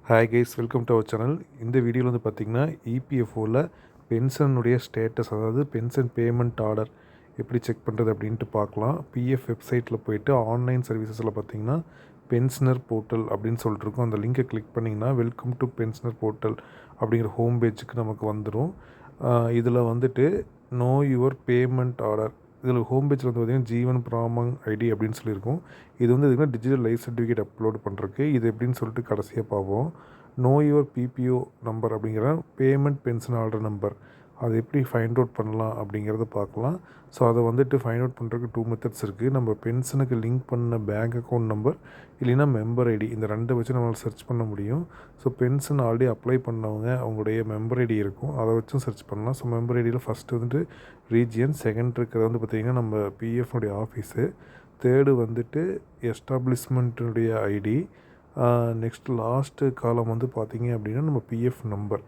Hi guys, welcome to our channel. இந்த வீடியோவில் வந்து பார்த்திங்கன்னா இபிஎஃப்ஓவில் பென்ஷனுடைய ஸ்டேட்டஸ், அதாவது பென்ஷன் பேமெண்ட் ஆர்டர் எப்படி செக் பண்ணுறது அப்படின்ட்டு பார்க்கலாம். பிஎஃப் வெப்சைட்டில் போயிட்டு ஆன்லைன் சர்வீசஸில் பார்த்திங்கன்னா பென்ஷனர் போர்ட்டல் அப்படின்னு சொல்லிட்டு இருக்கும். அந்த லிங்கை கிளிக் பண்ணிங்கன்னா வெல்கம் டு பென்ஷனர் போர்ட்டல் அப்படிங்கிற ஹோம் பேஜுக்கு நமக்கு வந்துடும். இதில் வந்துட்டு நோ யுவர் பேமெண்ட் ஆர்டர், இதில் ஹோம் பேஜில் வந்து பார்த்திங்கன்னா ஜீவன் பிராமங் ஐடி அப்படின்னு சொல்லியிருக்கும். இது வந்து பார்த்திங்கன்னா டிஜிட்டல் லைஃப் சர்டிஃபிகேட் அப்லோட் பண்ணுறதுக்கு. இது எப்படின்னு சொல்லிட்டு கடைசியாக பார்ப்போம். நோ யுவர் பிபிஓ நம்பர் அப்படிங்கிற பேமெண்ட் பென்ஷன் ஆர்டர் நம்பர், அதை எப்படி ஃபைண்ட் அவுட் பண்ணலாம் அப்படிங்கிறத பார்க்கலாம். ஸோ அதை வந்துட்டு ஃபைண்ட் அவுட் பண்ணுறதுக்கு 2 மெத்தட்ஸ் இருக்குது. நம்ம பென்ஷனுக்கு லிங்க் பண்ண பேங்க் அக்கௌண்ட் நம்பர் இல்லைன்னா மெம்பர் ஐடி, இந்த ரெண்டை வச்சு நம்மளால் சர்ச் பண்ண முடியும். ஸோ பென்ஷன் ஆல்ரெடி அப்ளை பண்ணவங்க அவங்களுடைய மெம்பர் ஐடி இருக்கும், அதை வச்சும் சர்ச் பண்ணலாம். ஸோ மெம்பர் ஐடியில் ஃபஸ்ட்டு வந்துட்டு ரீஜியன், செகண்ட் இருக்கிறது வந்து பார்த்திங்கன்னா நம்ம பிஎஃப்னுடைய ஆஃபீஸு, தேர்டு வந்துட்டு எஸ்டாப்ளிஷ்மெண்ட்டுடைய ஐடி, நெக்ஸ்ட்டு லாஸ்ட்டு காலம் வந்து பார்த்திங்க அப்படின்னா நம்ம பிஎஃப் நம்பர்.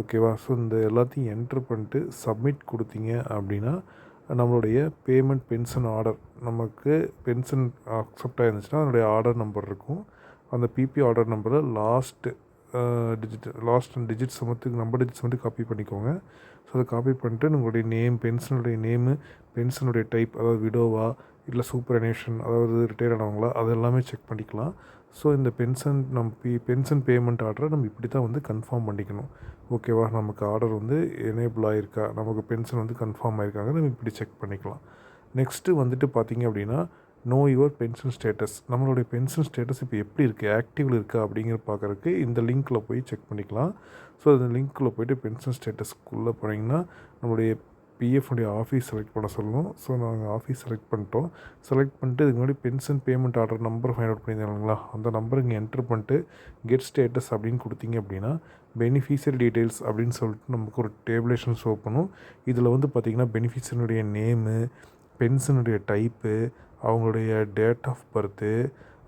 ஓகேவா? ஸோ இந்த எல்லாத்தையும் என்ட்ரு பண்ணிட்டு சப்மிட் கொடுத்தீங்க அப்படின்னா நம்மளுடைய பேமெண்ட் பென்ஷன் ஆர்டர், நமக்கு பென்ஷன் அக்செப்ட் ஆகிருந்துச்சுன்னா அதனுடைய ஆர்டர் நம்பர் இருக்கும். அந்த பிபி ஆர்டர் நம்பரில் லாஸ்ட் டிஜிட்ஸ் மட்டும், நம்பர் டிஜிட்ஸ் மட்டும் காப்பி பண்ணிக்கோங்க. ஸோ அதை காப்பி பண்ணிட்டு உங்களுடைய நேம், பென்ஷனுடைய நேமு, பென்ஷனுடைய டைப், அதாவது விடோவா இல்லை சூப்பரனேஷன், அதாவது ரிட்டையர் ஆனவங்களா, அது எல்லாமே செக் பண்ணிக்கலாம். ஸோ இந்த பென்ஷன் பேமெண்ட் ஆர்டரை நம்ம இப்படி தான் வந்து கன்ஃபார்ம் பண்ணிக்கணும். ஓகேவா? நமக்கு ஆர்டர் வந்து எனேபிள் ஆகிருக்கா, நமக்கு பென்ஷன் வந்து கன்ஃபார்ம் ஆகிருக்காங்க, நம்ம இப்படி செக் பண்ணிக்கலாம். நெக்ஸ்ட்டு வந்துட்டு பார்த்திங்க அப்படின்னா நோ யுவர் பென்ஷன் ஸ்டேட்டஸ், நம்மளுடைய பென்ஷன் ஸ்டேட்டஸ் இப்போ எப்படி இருக்குது, ஆக்டிவில் இருக்கா அப்படிங்கிறத பார்க்குறதுக்கு இந்த லிங்க்கில் போய் செக் பண்ணிக்கலாம். ஸோ அந்த லிங்க்கில் போய்ட்டு பென்ஷன் ஸ்டேட்டஸ்க்குள்ளே போனீங்கன்னா நம்மளுடைய பிஎஃப்னுடைய ஆஃபீஸ் செலக்ட் பண்ண சொல்லணும். ஸோ நாங்கள் ஆஃபீஸ் செலக்ட் பண்ணிட்டோம். செலக்ட் பண்ணிட்டு இதுக்கு முன்னாடி pension payment order number find out பண்ணியிருந்தாங்களா, அந்த நம்பர் இங்கே என்ட்ரு பண்ணிட்டு கெட் ஸ்டேட்டஸ் அப்படின்னு கொடுத்தீங்க அப்படின்னா பெனிஃபிஷியரி டீட்டெயில்ஸ் அப்படின்னு சொல்லிட்டு நமக்கு ஒரு டேபிளேஷன் ஷோ பண்ணும். இதில் வந்து பார்த்திங்கன்னா பெனிஃபிஷியரியுடைய நேமு, பென்ஷனுடைய டைப்பு, அவங்களுடைய டேட் ஆஃப் பர்த்து,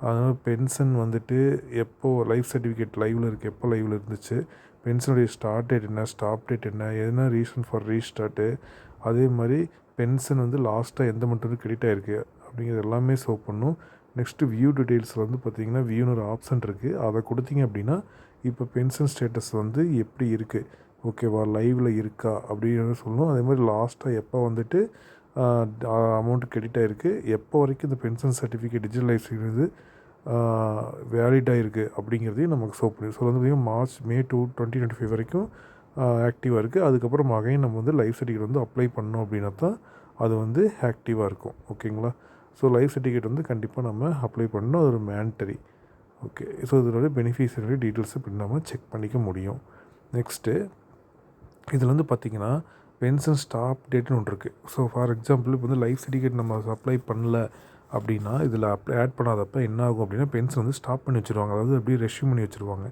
அதனால் பென்ஷன் வந்துட்டு எப்போது லைஃப் சர்டிஃபிகேட் லைவில் இருக்குது, எப்போ லைவில் இருந்துச்சு, பென்ஷனுடைய ஸ்டார்ட் டேட் என்ன, ஸ்டாப் டேட் என்ன, எதுனா ரீசன் ஃபார் ரீஸ்டார்ட்டு, அதே மாதிரி பென்ஷன் வந்து லாஸ்ட்டாக எந்த மந்த் வந்து கிரெடிட் ஆகிருக்கு அப்படிங்கிறது எல்லாமே ஷோ பண்ணும். நெக்ஸ்ட்டு வியூ டீட்டெயில்ஸில் வந்து பார்த்திங்கன்னா வியூன்னு ஒரு ஆப்ஷன் இருக்குது. அதை கொடுத்தீங்க அப்படின்னா இப்போ பென்ஷன் ஸ்டேட்டஸ் வந்து எப்படி இருக்குது, ஓகேவா, லைவில் இருக்கா அப்படின்னு சொல்லணும். அதே மாதிரி லாஸ்ட்டாக எப்போ வந்துட்டு அமௌண்ட் கிரெடிட் ஆகிருக்கு, எப்போ வரைக்கும் இந்த பென்ஷன் சர்டிஃபிகேட் டிஜிட்டல் லைஃப் இது வேலிடாக இருக்குது அப்படிங்கிறதையும் நமக்கு ஷோ பண்ணி. ஸோ வந்து பார்த்திங்கன்னா மே 2025 வரைக்கும் ஆக்டிவாக இருக்குது. அதுக்கப்புறம் அகைன் நம்ம வந்து லைஃப் சர்டிஃபிகேட் வந்து அப்ளை பண்ணோம் அப்படின்னா தான் அது வந்து ஆக்டிவாக இருக்கும். ஓகேங்களா? ஸோ லைஃப் சர்டிஃபிகேட் வந்து கண்டிப்பாக நம்ம அப்ளை பண்ணணும், அது ஒரு மேண்டரி. ஓகே. ஸோ இதனுடைய பெனிஃபிஷியரி டீட்டெயில்ஸ் இப்படி நம்ம செக் பண்ணிக்க முடியும். நெக்ஸ்ட்டு இதில் வந்து பார்த்திங்கன்னா பென்ஷன் ஸ்டாப் டேட்னு ஒன்று இருக்குது. ஸோ ஃபார் எக்ஸாம்பிள் இப்போ வந்து லைஃப் சர்டிஃபிகேட் நம்ம அப்ளை பண்ணல அப்படின்னா இதில் ஆட் பண்ணாதப்போ என்ன ஆகும் அப்படின்னா பென்ஷன் வந்து ஸ்டாப் பண்ணி வச்சுருவாங்க, அதாவது அப்படியே ரெஷ்யூம் பண்ணி வச்சுருவாங்க,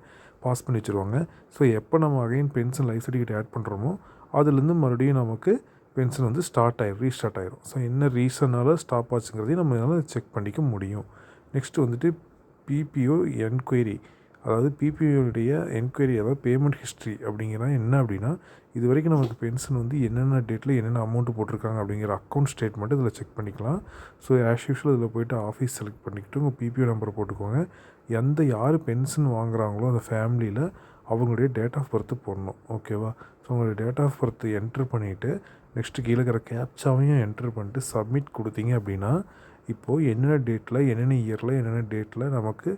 பாஸ் பண்ணி வச்சுருவாங்க. ஸோ எப்போ நம்ம again pension life certificate add பண்ணுறோமோ அதுலேருந்து மறுபடியும் நமக்கு பென்ஷன் வந்து ரீஸ்டார்ட் ஆயிரும். ஸோ என்ன ரீசனால் ஸ்டாப் ஆச்சுங்கிறதையும் நம்ம செக் பண்ணிக்க முடியும். நெக்ஸ்ட்டு வந்துட்டு பிபிஓ என்கொயரி, அதாவது பிபிஓடைய என்கொயரி, அதாவது பேமெண்ட் ஹிஸ்ட்ரி அப்படிங்கிறனா என்ன அப்படின்னா இது வரைக்கும் நமக்கு பென்ஷன் வந்து என்னென்ன டேட்டில் என்னென்ன அமௌண்ட்டு போட்டிருக்காங்க அப்படிங்கிற அக்கௌண்ட் ஸ்டேட்மெண்ட்டு இதில் செக் பண்ணிக்கலாம். ஸோ ஆஸ் யூஷுவல் இதில் போய்ட்டு ஆஃபீஸ் செலக்ட் பண்ணிக்கிட்டு உங்கள் பிபிஓ நம்பரை போட்டுக்கோங்க. யார் பென்ஷன் வாங்குகிறாங்களோ அந்த ஃபேமிலியில் அவங்களுடைய டேட் ஆஃப் பர்த்து போடணும். ஓகேவா? ஸோ உங்களுடைய டேட் ஆஃப் பர்த்து என்ட்ரு பண்ணிவிட்டு நெக்ஸ்ட்டு கீழே இருக்கிற கேப்சாவையும் என்ட்ரு பண்ணிட்டு சப்மிட் கொடுத்தீங்க அப்படின்னா இப்போது என்னென்ன டேட்டில், என்னென்ன இயரில், என்னென்ன டேட்டில் நமக்கு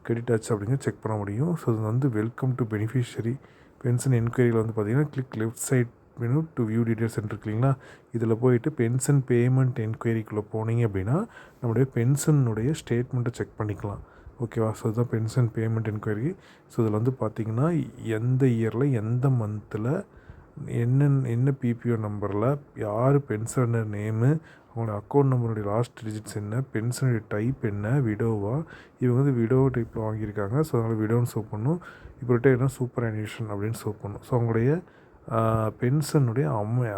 கிரெடிட் ஆச்சு அப்படிங்கிறது செக் பண்ண முடியும். ஸோ இது வந்து வெல்கம் டு பெனிஃபிஷரி பென்ஷன் என்கொயரியில் வந்து பார்த்திங்கன்னா click left side menu to view details இருக்கு இல்லைங்களா, இதில் போயிட்டு பென்ஷன் பேமெண்ட் என்கொயரிக்குள்ளே போனீங்க அப்படின்னா நம்முடைய பென்ஷனுடைய ஸ்டேட்மெண்ட்டை செக் பண்ணிக்கலாம். ஓகேவா? ஸோ இதுதான் பென்ஷன் பேமெண்ட் என்கொயரி. ஸோ இதில் வந்து பார்த்திங்கன்னா எந்த இயரில் எந்த மந்தில் என்ன பிபிஓ நம்பரில் யார் பென்ஷனர் நேமு, அவங்களோட அக்கௌண்ட் நம்பருடைய லாஸ்ட் டிஜிட்ஸ் என்ன, பென்ஷனுடைய டைப் என்ன, விடோவா, இவங்க வந்து விடோ டைப்பில் வாங்கியிருக்காங்க. ஸோ அதனால் விடோன்னு ஷோ பண்ணும். இப்போ ரிட்டையர்னா சூப்பரனேஷன் அப்படின்னு ஷோ பண்ணும். ஸோ அவங்களுடைய பென்ஷனுடைய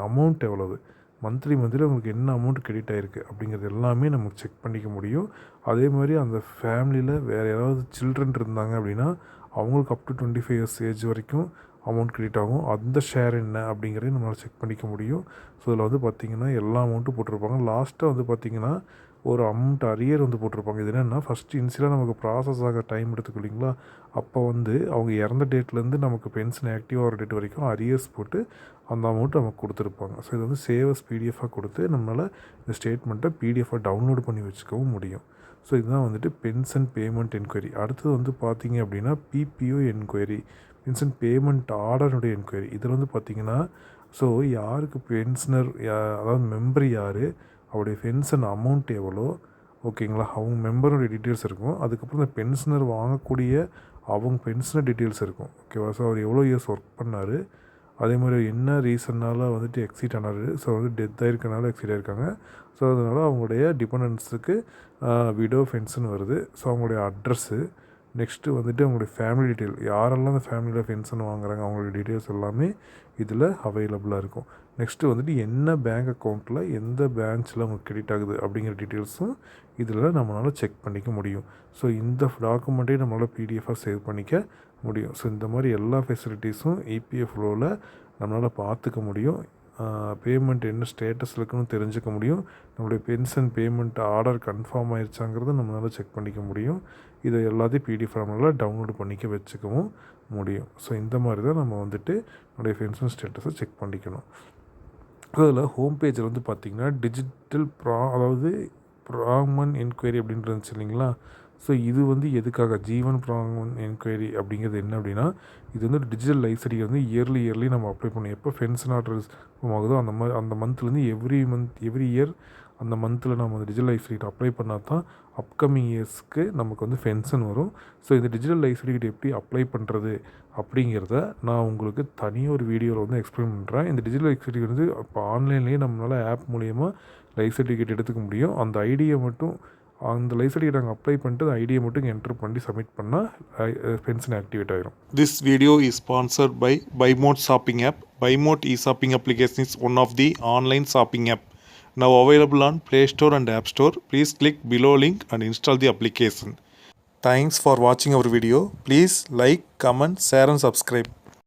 அமௌண்ட் எவ்வளவு, மந்த்லி உங்களுக்கு என்ன அமௌண்ட் கிரெடிட் ஆகிருக்கு அப்படிங்கிறது எல்லாமே நமக்கு செக் பண்ணிக்க முடியும். அதே மாதிரி அந்த ஃபேமிலியில் வேறு யாராவது சில்ட்ரன் இருந்தாங்க அப்படின்னா அவங்களுக்கு அப் டு 25 இயர்ஸ் ஏஜ் வரைக்கும் அமௌண்ட் கிரெடிட் ஆகும். அந்த ஷேர் என்ன அப்படிங்கிறதையும் நம்மளால் செக் பண்ணிக்க முடியும். ஸோ இதில் வந்து பார்த்திங்கன்னா எல்லா அமௌண்ட்டும் போட்டிருப்பாங்க. லாஸ்ட்டாக வந்து பார்த்திங்கன்னா ஒரு அமௌண்ட் அரியர் வந்து போட்டிருப்பாங்க. இது என்னென்னா ஃபஸ்ட்டு இனிஷியலாக நமக்கு ப்ராசஸ் ஆக டைம் எடுத்துக்கும் இல்லைங்களா, அப்போ வந்து அவங்க இறந்த டேட்லேருந்து நமக்கு பென்ஷன் ஆக்டிவ் ஆகிற டேட் வரைக்கும் அரியர்ஸ் போட்டு அந்த அமௌண்ட் நமக்கு கொடுத்துருப்பாங்க. ஸோ இது வந்து சேவஸ் பிடிஎஃபாக கொடுத்து நம்மளால் இந்த ஸ்டேட்மெண்ட்டை பிடிஎஃபாக டவுன்லோட் பண்ணி வச்சுக்கவும் முடியும். ஸோ இதுதான் வந்துட்டு பென்ஷன் பேமெண்ட் என்கொயரி. அடுத்தது வந்து பார்த்திங்க அப்படின்னா பிபிஓ என்கொயரி, பென்ஷன் பேமெண்ட் ஆர்டருடைய என்கொயரி. இதில் வந்து பார்த்திங்கன்னா ஸோ யாருக்கு பென்ஷனர் அதாவது மெம்பர் யார், அவருடைய பென்ஷன் அமௌண்ட் எவ்வளோ, ஓகேங்களா, அவங்க மெம்பருடைய டீட்டெயில்ஸ் இருக்கும். அதுக்கப்புறம் இந்த பென்ஷனர் வாங்கக்கூடிய அவங்க பென்ஷனர் டீட்டெயில்ஸ் இருக்கும். ஓகேவா. ஸோ அவர் எவ்வளோ இயர்ஸ் ஒர்க் பண்ணார், அதே மாதிரி என்ன ரீசன்னால் வந்துட்டு எக்ஸிட் ஆனார், ஸோ வந்து டெத் ஆகிருக்கனால எக்ஸிட் ஆகிருக்காங்க. ஸோ அதனால் அவங்களுடைய டிபெண்டன்ஸுக்கு விடோ பென்ஷன் வருது. ஸோ அவங்களுடைய அட்ரஸ்ஸு, நெக்ஸ்ட்டு வந்துட்டு அவங்களுடைய ஃபேமிலி டீட்டெயில், யாரெல்லாம் அந்த ஃபேமிலியில் பென்ஷன் வாங்குறாங்க அவங்களுடைய டீட்டெயில்ஸ் எல்லாமே இதில் அவைலபிளாக இருக்கும். நெக்ஸ்ட்டு வந்துட்டு என்ன பேங்க் அக்கௌண்ட்டில் எந்த பிரான்ச்சில் அவங்களுக்கு கிரெடிட் ஆகுது அப்படிங்கிற டீட்டெயில்ஸும் இதில் நம்மளால் செக் பண்ணிக்க முடியும். ஸோ இந்த டாக்குமெண்ட்டையும் நம்மளால் பிடிஎஃபாக சேவ் பண்ணிக்க முடியும். ஸோ இந்த மாதிரி எல்லா ஃபெசிலிட்டிஸும் இபிஎஃப்ஓவில் நம்மளால் பார்த்துக்க முடியும். பேமெண்ட் என்ன ஸ்டேட்டஸில் இருக்குன்னு தெரிஞ்சுக்க முடியும். நம்மளுடைய பென்ஷன் பேமெண்ட் ஆர்டர் கன்ஃபார்ம் ஆயிடுச்சாங்கிறத நம்மளால் செக் பண்ணிக்க முடியும். இதை எல்லாத்தையும் பிடிஎஃப் நம்மளால் டவுன்லோட் பண்ணிக்க வச்சுக்கவும் முடியும். ஸோ இந்த மாதிரி தான் நம்ம வந்துட்டு நம்மளுடைய பென்ஷன் ஸ்டேட்டஸை செக் பண்ணிக்கணும். அதில் ஹோம் பேஜில் வந்து பார்த்திங்கன்னா டிஜிட்டல் அதாவது ப்ராங்மன் என்கொயரி அப்படின்ட்டு இருந்துச்சு இல்லைங்களா. ஸோ இது வந்து எதுக்காக ஜீவன் ப்ராங்மன் என்கொயரி அப்படிங்கிறது என்ன அப்படின்னா, இது வந்து டிஜிட்டல் லைஃப் சர்டிஃபிகேட் வந்து இயர்லி நம்ம அப்ளை பண்ணணும். எப்போ பென்ஷன் ஆர்டர் ஆகுதோ அந்த மந்த்லேருந்து எவ்ரி இயர் அந்த மந்தில் நம்ம அந்த டிஜிட்டல் லைஃப் சர்டிஃபிகேட் அப்ளை பண்ணால் தான் அப்கமிங் இயர்ஸ்க்கு நமக்கு வந்து பென்ஷன் வரும். ஸோ இந்த டிஜிட்டல் லைஃப் சர்டிஃபிகேட் எப்படி அப்ளை பண்ணுறது அப்படிங்கிறத நான் உங்களுக்கு தனியாக ஒரு வீடியோவில் வந்து எக்ஸ்பிளைன் பண்ணுறேன். இந்த டிஜிட்டல் லைஃப் சர்டிஃபிகேட் வந்து இப்போ ஆன்லைன்லேயே நம்மளால் ஆப் மூலிமா லைஃப் சர்டிஃபிகேட் எடுத்துக்க முடியும். அந்த ஐடியை மட்டும் அந்த லைஃப் சர்டிஃபிகேட் நாங்கள் அப்ளை பண்ணிட்டு அந்த ஐடியை மட்டும் என்ட்ரு பண்ணி சப்மிட் பண்ணால் பென்ஷன் ஆக்டிவேட் ஆகிடும். This video is sponsored by BuyMote shopping app. BuyMote e-shopping application is one of the online shopping app now available on Play Store and App Store. Please click below link and install the application. Thanks for watching our video. Please like, comment, share and subscribe.